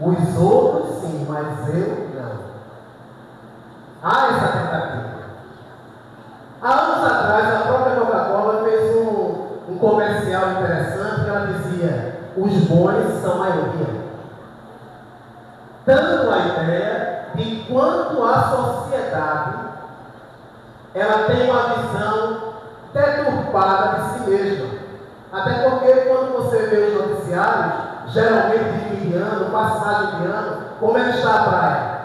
Os outros sim, mas eu não. Há essa tentativa. Há anos atrás, a própria Coca-Cola fez um comercial interessante que ela dizia: os bons são maioria. Dando a ideia de quanto a sociedade ela tem uma visão deturpada de si mesma. Até porque quando você vê os noticiários, geralmente de fim de ano, passagem de ano, como é que está a praia?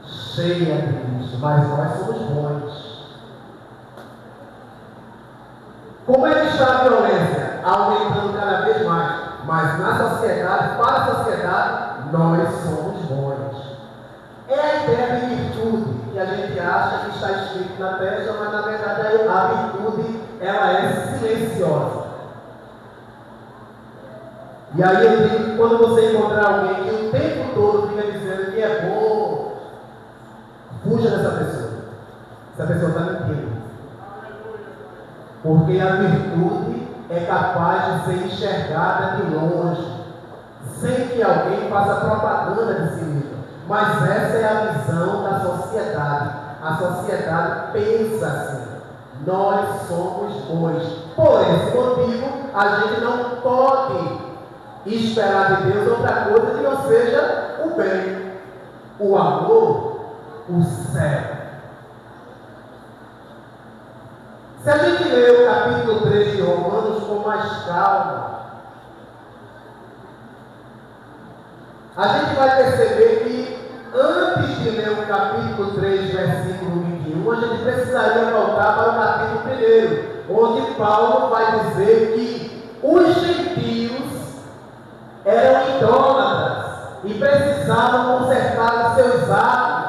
Cheia de lixo, mas nós somos bons. Como é que está a violência? Aumentando cada vez mais. Mas na sociedade, para a sociedade, nós somos bons. É a ideia de virtude que a gente acha que está escrito na testa, mas na verdade a virtude ela é silenciosa. E aí eu digo que quando você encontrar alguém que o tempo todo fica dizendo que é bom, fuja dessa pessoa. Essa pessoa está mentindo. Porque a virtude é capaz de ser enxergada de longe, sem que alguém faça propaganda de si mesmo. Mas essa é a visão da sociedade. A sociedade pensa assim: nós somos bons. Por esse motivo, a gente não pode esperar de Deus outra coisa que não seja o bem, o amor, o céu. Se a gente ler o capítulo 3 de Romanos com mais calma, a gente vai perceber que antes de ler o capítulo 3, versículo 21, a gente precisaria voltar para o capítulo 1, onde Paulo vai dizer que os gentios eram idólatras e precisavam consertar seus atos.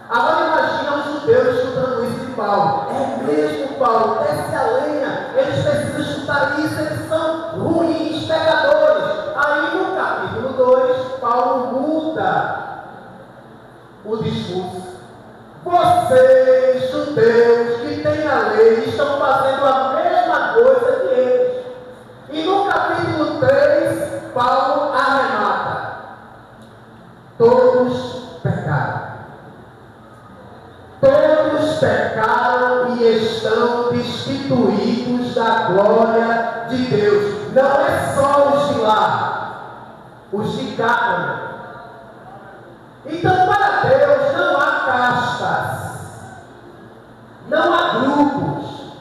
Agora imagina os judeus escutando isso de Paulo. É mesmo, Paulo, desce a lenha, eles precisam escutar isso, eles são ruins, pecadores. Aí no capítulo 2, Paulo muda o discurso. Vocês, judeus, que têm a lei, estão fazendo a mesma coisa que eles. E no capítulo 3, Paulo arremata: todos pecaram. Todos pecaram e estão destituídos da glória de Deus. Não é só os de lá, os de cá. Então, para Deus não há castas, não há grupos.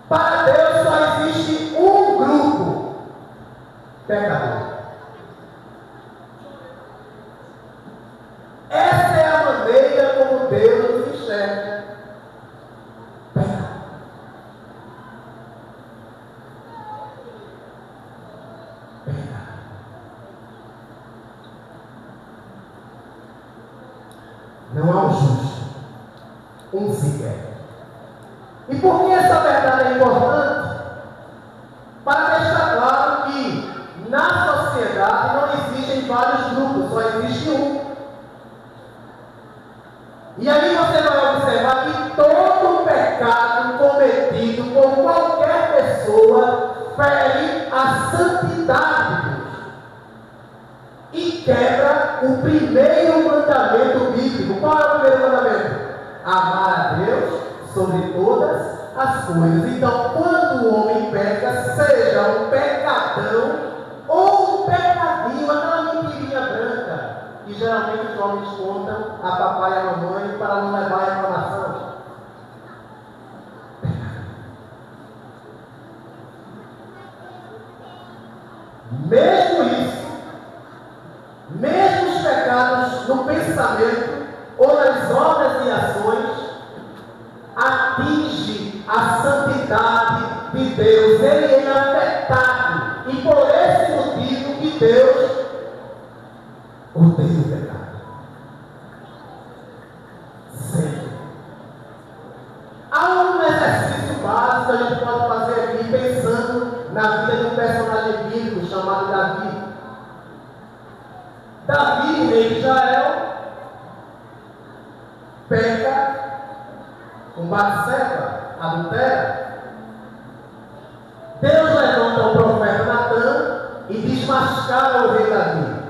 Para Deus só existe um grupo: pecador. Essa é a maneira como Deus nos enxerga. Pecado. Pecado. Não há um justo, um sequer. E por que essa verdade é importante? Para deixar claro que na sociedade não existem vários grupos, só existe um. E aí você vai observar que todo pecado cometido por qualquer pessoa fere a santidade de Deus e quebra o primeiro mandamento bíblico. Qual é o primeiro mandamento? Amar a Deus sobre todas as coisas. Então, quando o homem peca, seja um pecadão ou um pecadinho, aquela mentirinha branca, que geralmente os homens contam a papai e a mamãe para não levar a reclamação. Mesmo isso, mesmo os pecados no pensamento ou nas obras e ações, atinge a santidade de Deus. Ele é afetado. E por esse motivo que Deus odeia o pecado. Sempre. Há um exercício básico que a gente pode fazer aqui, pensando na vida de um personagem bíblico chamado Davi. Davi, rei de Israel, peca com Batseba, adultera. Deus levanta o profeta Natã e desmascara o rei Davi.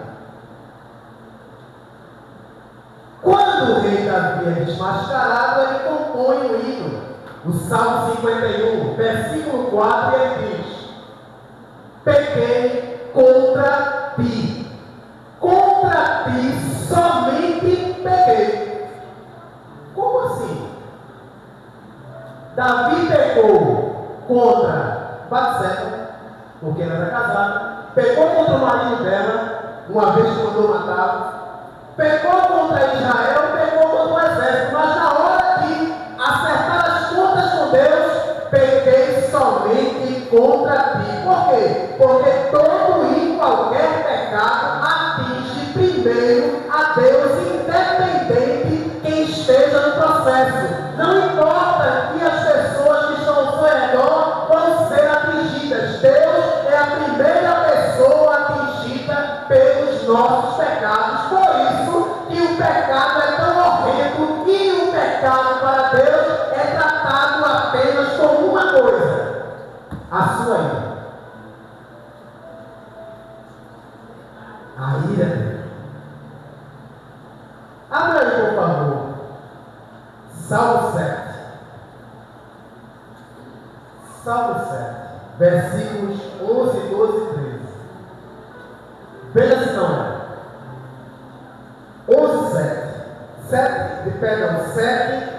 que é desmascarado, ele compõe o hino. O Salmo 51, versículo 4, ele diz: pequei contra ti. Contra ti somente pequei. Como assim? Davi pecou contra Batseba, porque ela era casada. Pecou contra o marido dela, uma vez que mandou matá-lo. Pecou contra Israel, pecou contra o exército. Mas na hora de acertar as contas com Deus, pequei somente contra ti. Por quê? Porque todo e qualquer pecado atinge primeiro a Deus, independente quem esteja no processo. Não importa que as pessoas que estão ao seu redor vão ser atingidas. Deus é a primeira pessoa atingida pelos nossos pecados. Por isso que o pecado é tão horrendo e o pecado para Deus é tratado apenas como uma coisa: a sua ira. A ira dele. Abra aí, por favor, Salmo 7. Salmo 7, versículos 11, 12 e 13. Veja se não é. 11, 7,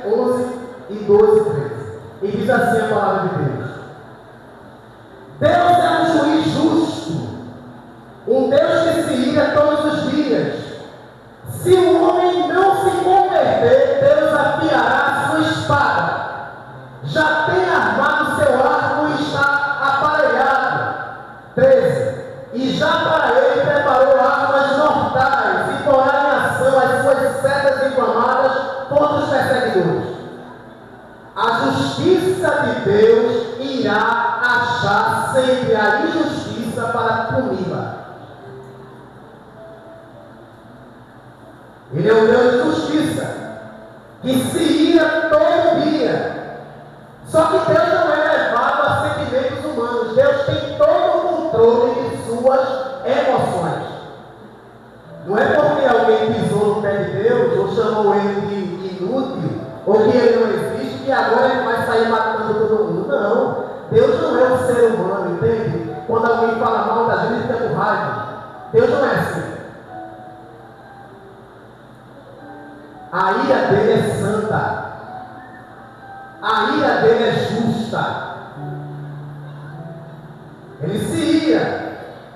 11 e 12 e 13. E diz assim a palavra de Deus: Deus é um juiz justo, um Deus que se ira todos os dias. Se o homem não se converter, Deus afiará a sua espada. Já tem armado seu arco e está aparelhado. 13. E já para ele preparou armas mortais e porá em ação as suas setas inflamadas contra os perseguidores. A justiça de Deus irá achar sempre a injustiça para puni-la. Ele é um Deus de justiça, que se ira todo dia. Só que Deus não é levado a sentimentos humanos. Deus tem todo o controle de suas emoções. Não é porque alguém pisou no pé de Deus, ou chamou ele de inútil, ou que ele não existe, que agora ele vai sair matando todo mundo. Não. Deus não é um ser humano, entende? Quando alguém fala mal da gente, fica com raiva. Deus não é assim. A ira dele é santa. A ira dele é justa. Ele se ira.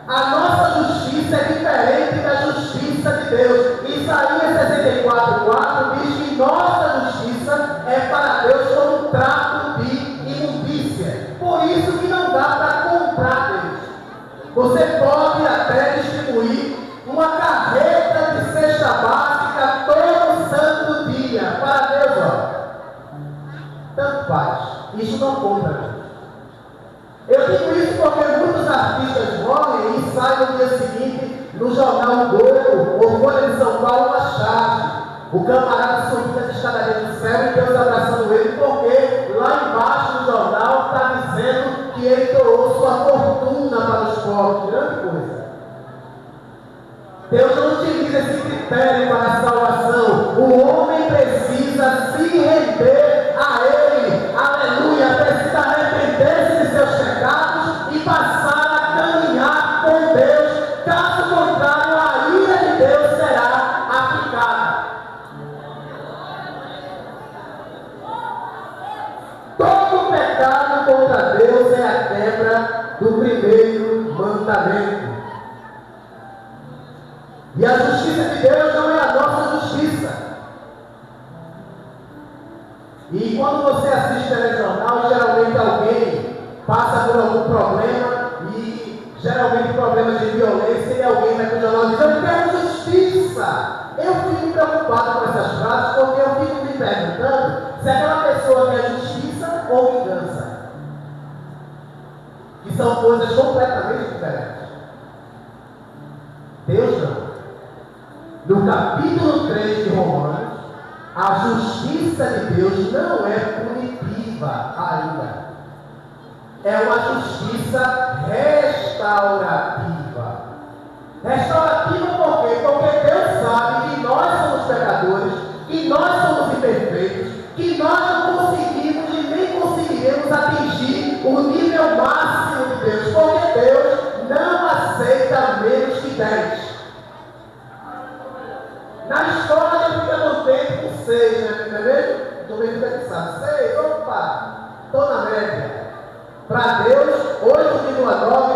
A nossa justiça é diferente da justiça de Deus. Isaías 64:4 diz que nossa justiça é para Deus como um trato de imundícia. Por isso que não dá para comprar Deus. Você pode até distribuir uma carreta de cesta básica todo santo dia para Deus, ó. Tanto faz. Isso não compra Deus. Eu digo isso porque muitos artistas morrem e saem no dia seguinte no jornal O Globo ou Folha de São Paulo uma charge. O camarada subindo a escadaria do céu e Deus abraçando ele, porque lá embaixo no jornal está dizendo que ele doou sua fortuna para os pobres. Grande coisa. Deus não utiliza esse critério para a salvação. O homem precisa se render a Ele. Aleluia. Precisa arrepender-se de seus pecados e passar a caminhar com Deus. Caso contrário, a ira de Deus será aplicada. Todo pecado contra Deus é a quebra do primeiro mandamento. E a justiça de Deus não é a nossa justiça. E quando você assiste telejornal, geralmente alguém passa por algum problema e geralmente problemas de violência e alguém vai pro jornal e diz: eu quero justiça. Eu fico preocupado com essas frases porque eu fico me perguntando se aquela pessoa quer justiça ou vingança. Que são coisas completamente diferentes. Deus não. No capítulo 3 de Romanos, a justiça de Deus não é punitiva ainda. É uma justiça restaurativa. Restaurativa por quê? Porque Deus sabe que nós somos pecadores, que nós somos imperfeitos. perfeitos, que nós não conseguimos e nem conseguiremos atingir o nível máximo de Deus, porque Deus não aceita menos que 10. Na escola a gente fica contente com 6, né? Não é mesmo? Também fica pensando, 6, opa, estou na média. Para Deus, 8,9,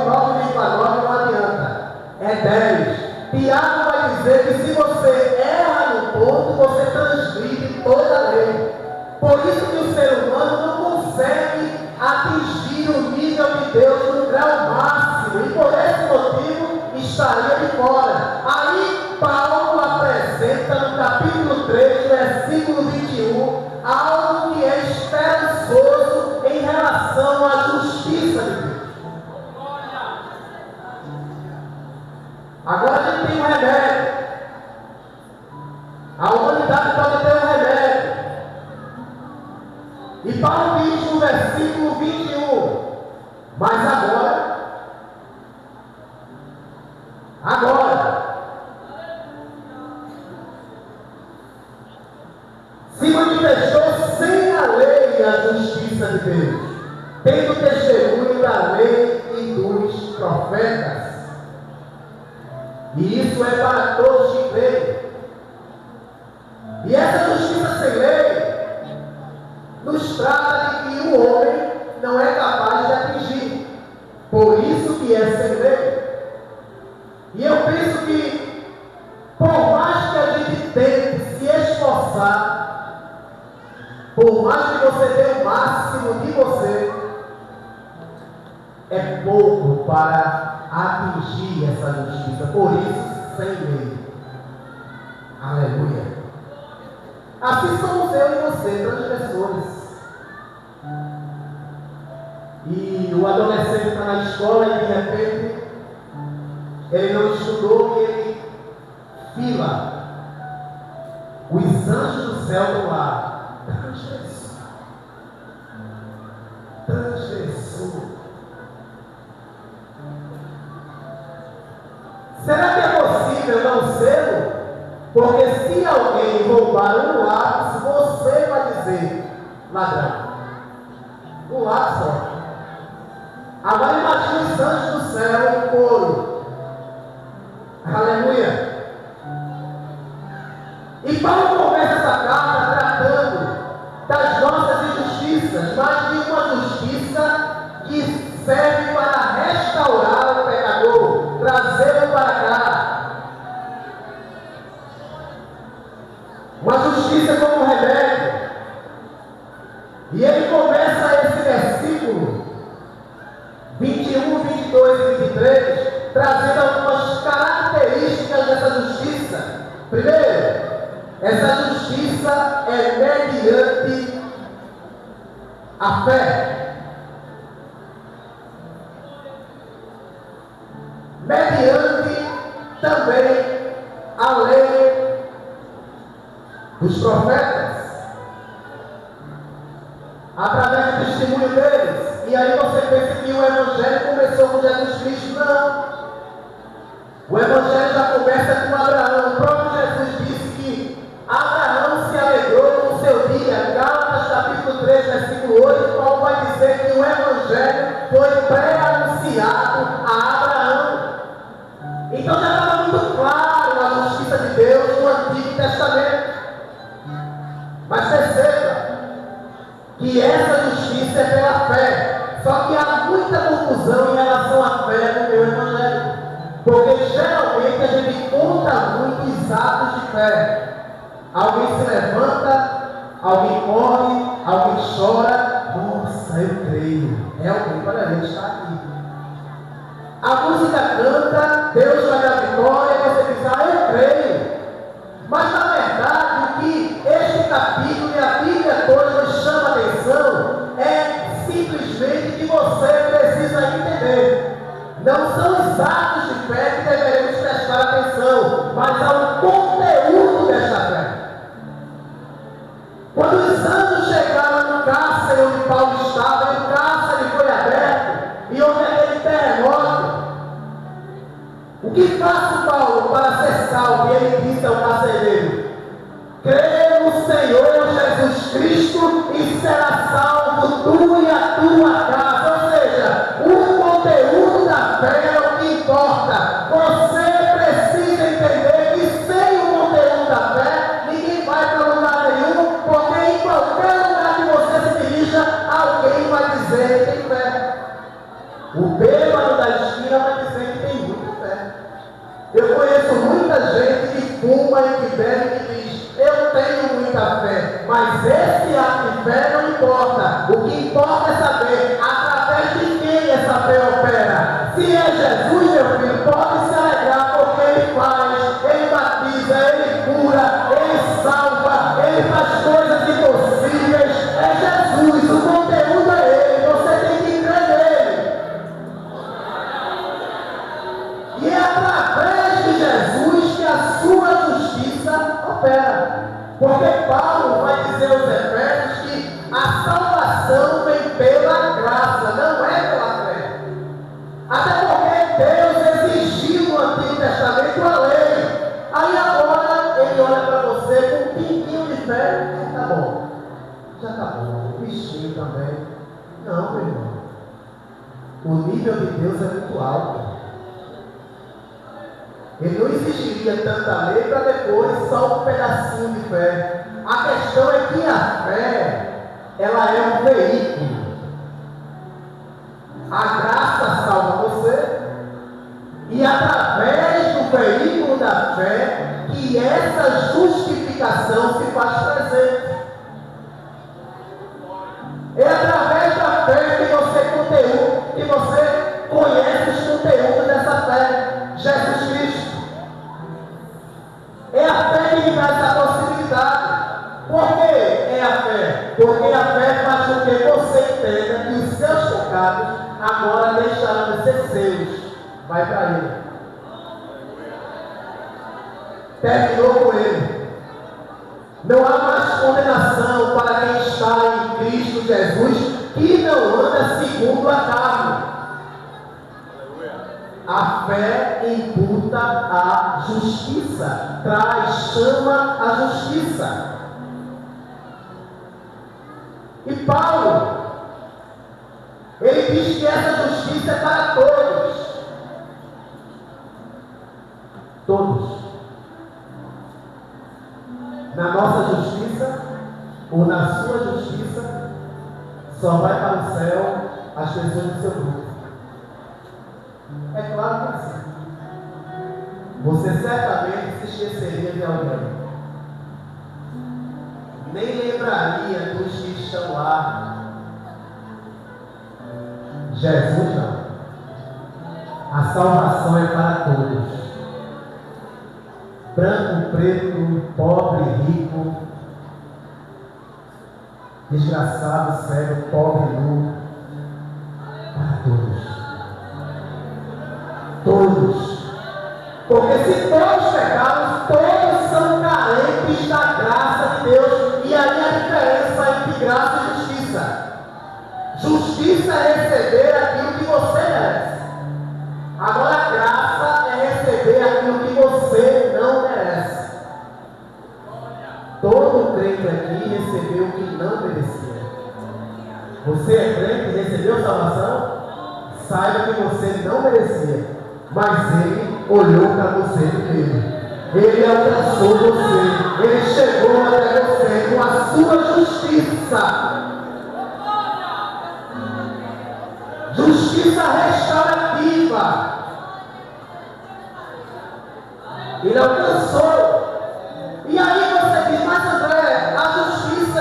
9,9 não adianta. É 10. Tiago vai dizer que se você erra no ponto, você transgride toda a lei. Por isso que o ser humano não consegue atingir o nível de Deus no grau máximo. E por esse motivo estaria de fora. Aí Paulo apresenta no capítulo 3, versículo 21, algo que é esperançoso em relação à justiça de Deus. Agora a gente tem um remédio. A humanidade pode ter um remédio. E Paulo diz no versículo 21, mas agora, se manifestou sem a lei a justiça de Deus, tendo testemunho da lei e dos profetas. E isso é para todos que creem. E essa justiça sem lei nos trata de que o homem não é capaz de atingir. Por isso que é sem lei. E eu penso que, por mais que a gente tente se esforçar, por mais que você dê o máximo de você, é pouco para atingir essa justiça. Por isso, sem lei. Aleluia. Assim somos eu e você, transgressores. E o adolescente está na escola e de repente ele não estudou e ele fila. Os anjos do céu estão lá. Transgressor. Transgressor. Será que é possível não ser? Porque se alguém roubar um lápis, você vai dizer ladrão. Um lápis só. Agora imagine os anjos do céu em couro. Aleluia. E Paulo começa essa carta tratando das nossas injustiças, mas de uma justiça que serve para restaurar o pecador, trazê-lo para cá. Uma justiça como remédio. E ele começa esse versículo 21, 22 e 23 trazendo algumas características dessa justiça. Primeiro, essa justiça é mediante a fé. Mediante também a lei dos profetas, através do testemunho deles. E aí você pensa que o Evangelho começou com Jesus Cristo. Não. O Evangelho já começa com Abraão. O próprio Jesus disse que Abraão se alegrou no seu dia. Gálatas capítulo 3, versículo 8, Paulo vai dizer que o Evangelho foi pré-anunciado a Abraão. Então já estava muito claro a justiça de Deus no Antigo Testamento. Mas perceba que essa justiça é pela fé. Só que há muita confusão em relação à fé no meu Evangelho. Porque geralmente a gente conta muito os atos de fé. Alguém se levanta, alguém corre, alguém chora. Nossa, eu creio. Realmente, olha, ele está aqui. A música canta, Deus vai dar vitória, e você diz, eu creio. Mas na verdade, o que este capítulo e a Bíblia toda nos chama a atenção é simplesmente que você precisa entender. Não são os atos de fé que deveremos prestar atenção, mas ao conteúdo desta fé. Quando os anjos chegaram no cárcere onde Paulo estava, e o cárcere foi aberto, e houve aquele terremoto, o que faço, Paulo, para ser salvo? E ele disse ao carcereiro, creio no Senhor Jesus será salvo tu e a tua casa. Ou seja, o conteúdo da fé é o que importa. Você precisa entender que sem o conteúdo da fé, ninguém vai para lugar nenhum, porque em qualquer lugar que você se dirija, alguém vai dizer que tem fé. O bêbado da esquina vai dizer que tem muita fé. Eu conheço muita gente que fuma e que bebe e que diz: eu tenho muita fé, mas esse ato de fé não importa. O que importa é saber através de quem essa fé opera. Se é Jesus, meu filho, pode se alegrar, porque Ele faz, Ele batiza, Ele cura, Ele salva, Ele faz coisas impossíveis. É Jesus, o conteúdo é Ele, você tem que crer nele. E é através de Jesus que a sua justiça opera. Porque Paulo vai dizer aos Efésios que a salvação vem pela graça, não é pela fé. Até porque Deus exigiu no Antigo Testamento a lei. Aí agora Ele olha para você com um pinguinho de fé. Tá bom, já tá bom, um bichinho também. Não, meu irmão. O nível de Deus é muito alto. Ele não exigiria tanta lei para depois só um pedacinho de fé. A questão é que a fé, ela é um veículo. A graça salva você, e através do veículo da fé, que essa justificação se faz presente. É através da fé que você conhece os conteúdos dessa fé. Jesus Cristo. É a fé que dá essa possibilidade. Por que é a fé? Porque a fé faz com que você entenda que os seus pecados agora deixarão de ser seus. Vai para Ele. Terminou com Ele. Não há mais condenação para quem está em Cristo Jesus, que não anda segundo a carne. A fé imputa a justiça, chama a justiça. E Paulo, ele diz que essa justiça é para todos. Todos. Na nossa justiça, ou na sua justiça, só vai para o céu as pessoas do seu grupo. É claro que é assim. Você certamente se esqueceria de alguém. Nem lembraria dos que estão lá. Jesus não. A salvação é para todos. Branco, preto, pobre, rico, desgraçado, cego, pobre, nu. Para todos. Todos. Porque se todos pecarmos, todos são carentes da graça de Deus. E aí a diferença entre graça e justiça. Justiça é receber aquilo que você merece. Agora graça é receber aquilo que você não merece. Todo crente aqui recebeu o que não merecia. Você é crente e recebeu salvação? Saiba que você não merecia. Mas Ele olhou para você primeiro. Ele alcançou você. Ele chegou até você com a sua justiça. Justiça restaurativa. Ele alcançou. E aí você diz: mas André, a justiça,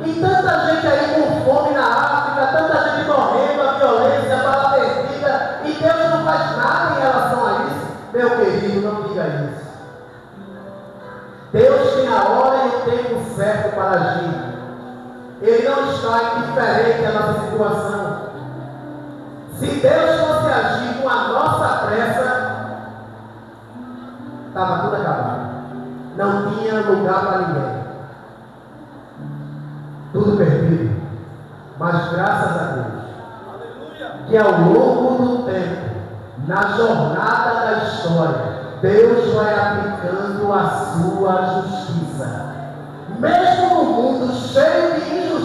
e tanta gente aí com fome na África, tanta gente morrendo, a violência, a bala perdida, e Deus não faz nada em relação a isso. Meu querido, não diga isso. Deus tem a hora e o tempo certo para agir. Ele não está indiferente à nossa situação. Se Deus fosse agir com a nossa pressa, estava tudo acabado. Não tinha lugar para ninguém. Tudo perdido. Mas graças a Deus, que ao longo do tempo, na jornada da história, Deus vai aplicando a sua justiça. Mesmo no mundo cheio de injustiça,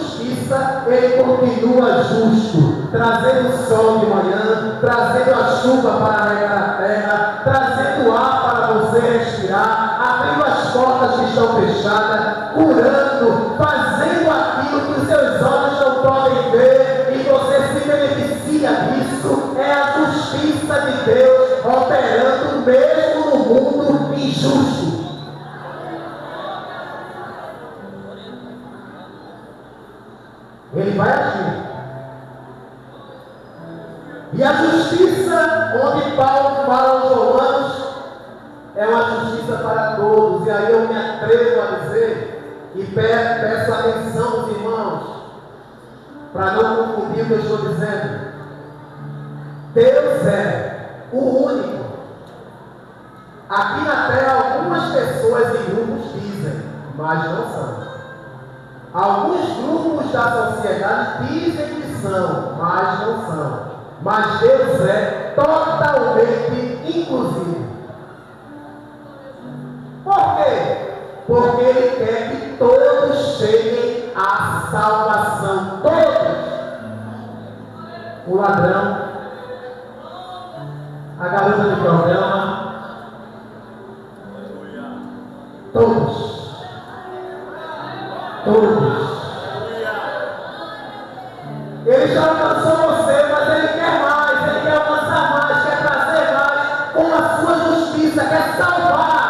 justiça, Ele continua justo, trazendo o sol de manhã, trazendo a chuva para regar a terra, trazendo ar para você respirar, abrindo as portas que estão fechadas, curando, fazendo aquilo que os seus olhos não podem ver, e você se beneficia disso. É a justiça de Deus operando mesmo no mundo injusto. Ele vai agir. E a justiça, onde Paulo fala aos Romanos, é uma justiça para todos. E aí eu me atrevo a dizer, e peço atenção dos irmãos, para não confundir o que eu estou dizendo. Deus é o único. Aqui na terra, algumas pessoas e grupos dizem, mas não são. Alguns grupos da sociedade dizem que são, mas não são. Mas Deus é totalmente inclusivo. Por quê? Porque Ele quer que todos cheguem à salvação. Todos. O ladrão, a garota de programa, todos. Todos. Ele já alcançou você, mas Ele quer mais, Ele quer alcançar mais, quer trazer mais com a sua justiça, quer salvar.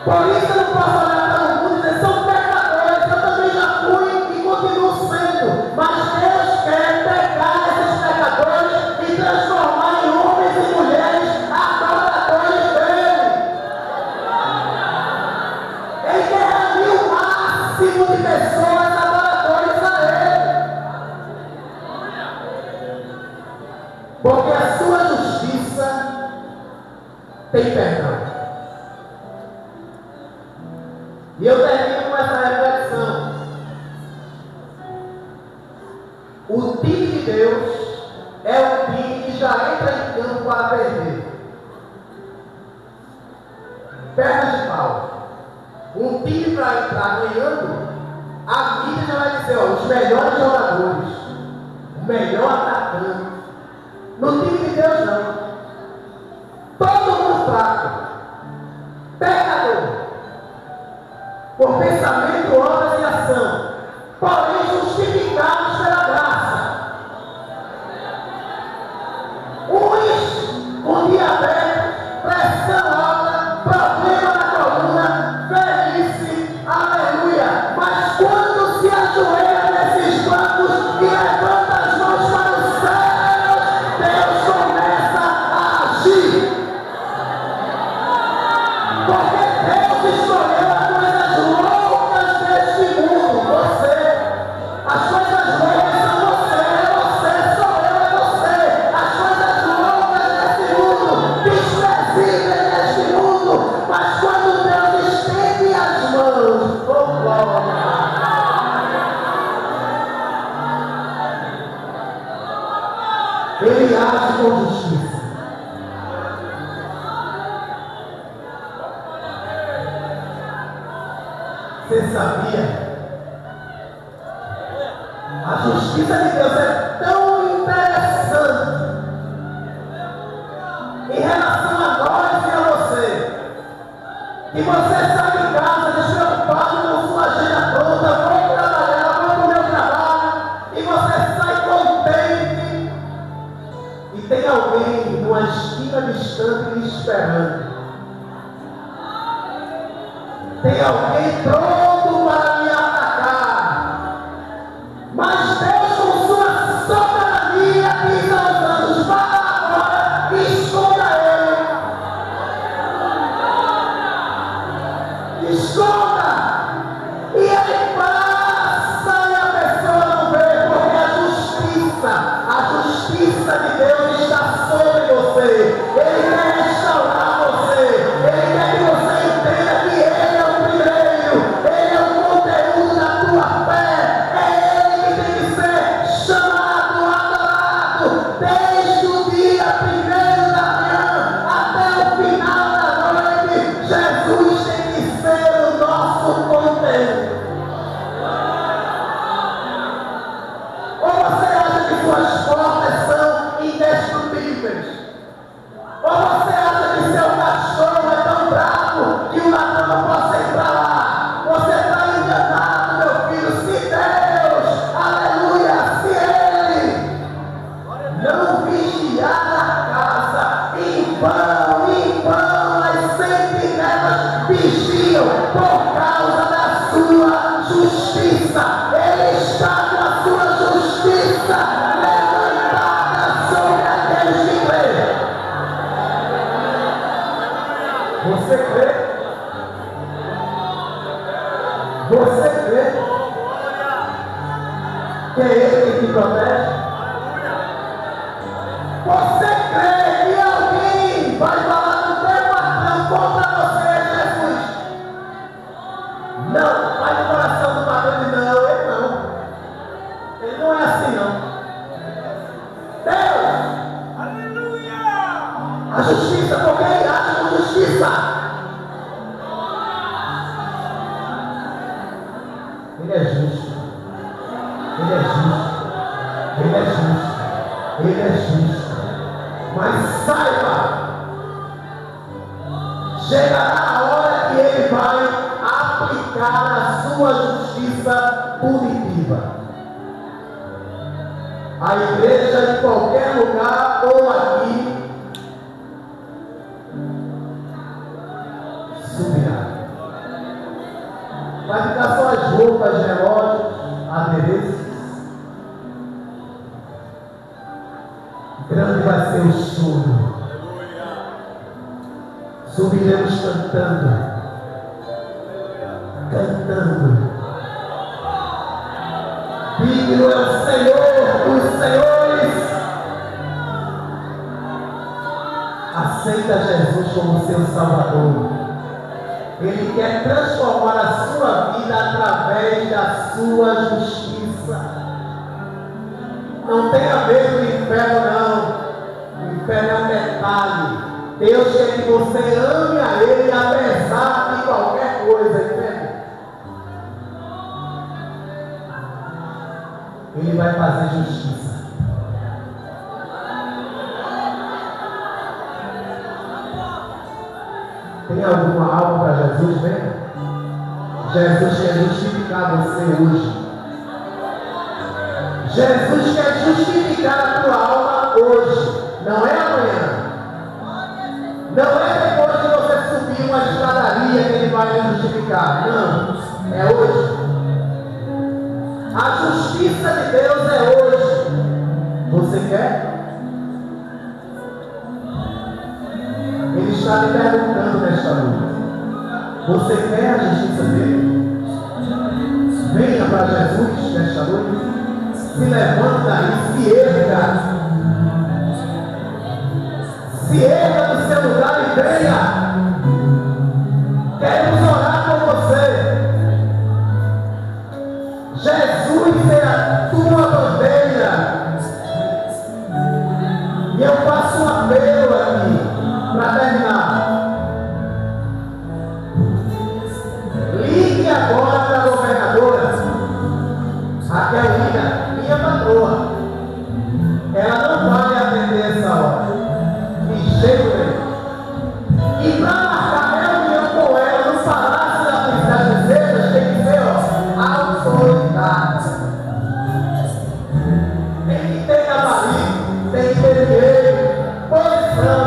Por isso eu não posso olhar para o mundo e dizer, são pecadores, eu também já fui e continuo sendo. Mas Deus quer pegar esses pecadores e transformar em homens e mulheres adoradores dele. Ele quer reunir o máximo de pessoas adoradores a Ele. Porque a sua justiça tem perdão. E eu termino com essa reflexão. O time de Deus é um time que já entra em campo para perder. Pernas de pau. Um time para entrar ganhando, a mídia já vai dizer, ó, os melhores jogadores, o melhor atacante. No time de Deus não. Todo mundo fraco. Pecador. Por pensamento, obras e ação. Porém justificados pela graça. Uns com diabetes, pressão alta, problema na coluna, velhice, aleluia. Mas quando se ajoelha nesses bancos e levanta as mãos para o céu, Deus começa a agir. Porque Deus escolheu as coisas loucas deste mundo. Você, as coisas loucas são você, sou eu, é você. As coisas loucas deste mundo, desprezíveis deste mundo. Mas quando Deus estende as mãos, oh glória. Ele age com justiça. Você sabia? A justiça de Deus é tão interessante em relação a nós e a você, que você sai de casa despreocupado com sua agenda pronta, vou trabalhar, vou para o meu trabalho, e você sai contente, e tem alguém numa esquina distante lhe esperando. Tem alguém pronto para me atacar. Mas Deus, com sua soberania, diz aos anjos, vá agora e esconda ele. Esconda. E ele passa e a pessoa não vê, porque a justiça de Deus está sobre você. Ele quer restaurar você. Ele quer que você entenda que Ele é o primeiro. Você crê? Você crê que é Ele que te protege? Você crê que alguém vai falar do teu patrão contra você, Jesus? Não, vai no coração do patrão e não, ele não. Ele não é assim, não. Deus! Aleluia! A justiça, porque ele age com justiça. Ele é justo. Ele é justo. Ele é justo. Ele é justo. Mas saiba, chegará a hora que ele vai aplicar a sua justiça punitiva. A igreja em qualquer lugar ou aqui subirá. Vai ficar só as roupas, relógios, adereços. Grande vai ser o choro. Subiremos cantando. Cantando. Digno é o Senhor dos Senhores. Aceita Jesus como seu Salvador. Ele quer transformar a sua vida através da sua justiça. Não tem a ver com o inferno, não. O inferno é um detalhe. Deus quer que você ame a Ele apesar de qualquer coisa, entende? Ele vai fazer justiça. Tem alguma alma para Jesus, né? Jesus quer justificar você hoje. Jesus quer justificar a tua alma hoje. Não é amanhã. Não é depois de você subir uma escadaria que Ele vai lhe justificar. Não. É hoje. A justiça de Deus é hoje. Você quer? Ele está lhe perguntando nesta noite. Você quer a justiça dele? Venha para Jesus nesta noite. Se levanta e se erga. Se erga do seu lugar e venha. Queremos orar por você. Jesus é a tua bandeira. E eu faço um apelo aqui, para terminar. Ligue agora para a governadora Raquel Lira, minha patroa. Ela não vai atender essa hora. De jeito nenhum. E para marcar reunião com ela no Palácio das Princesas, tem que ser, autoridade. Tem que ter gabarito, tem que ter dinheiro, posição.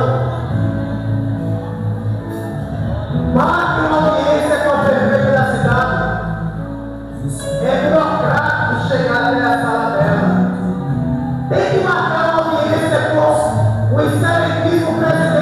Marque uma audiência com a prefeita da cidade. É burocrático chegar até a sala dela. Tem que marcar uma audiência com o excelentíssimo presidente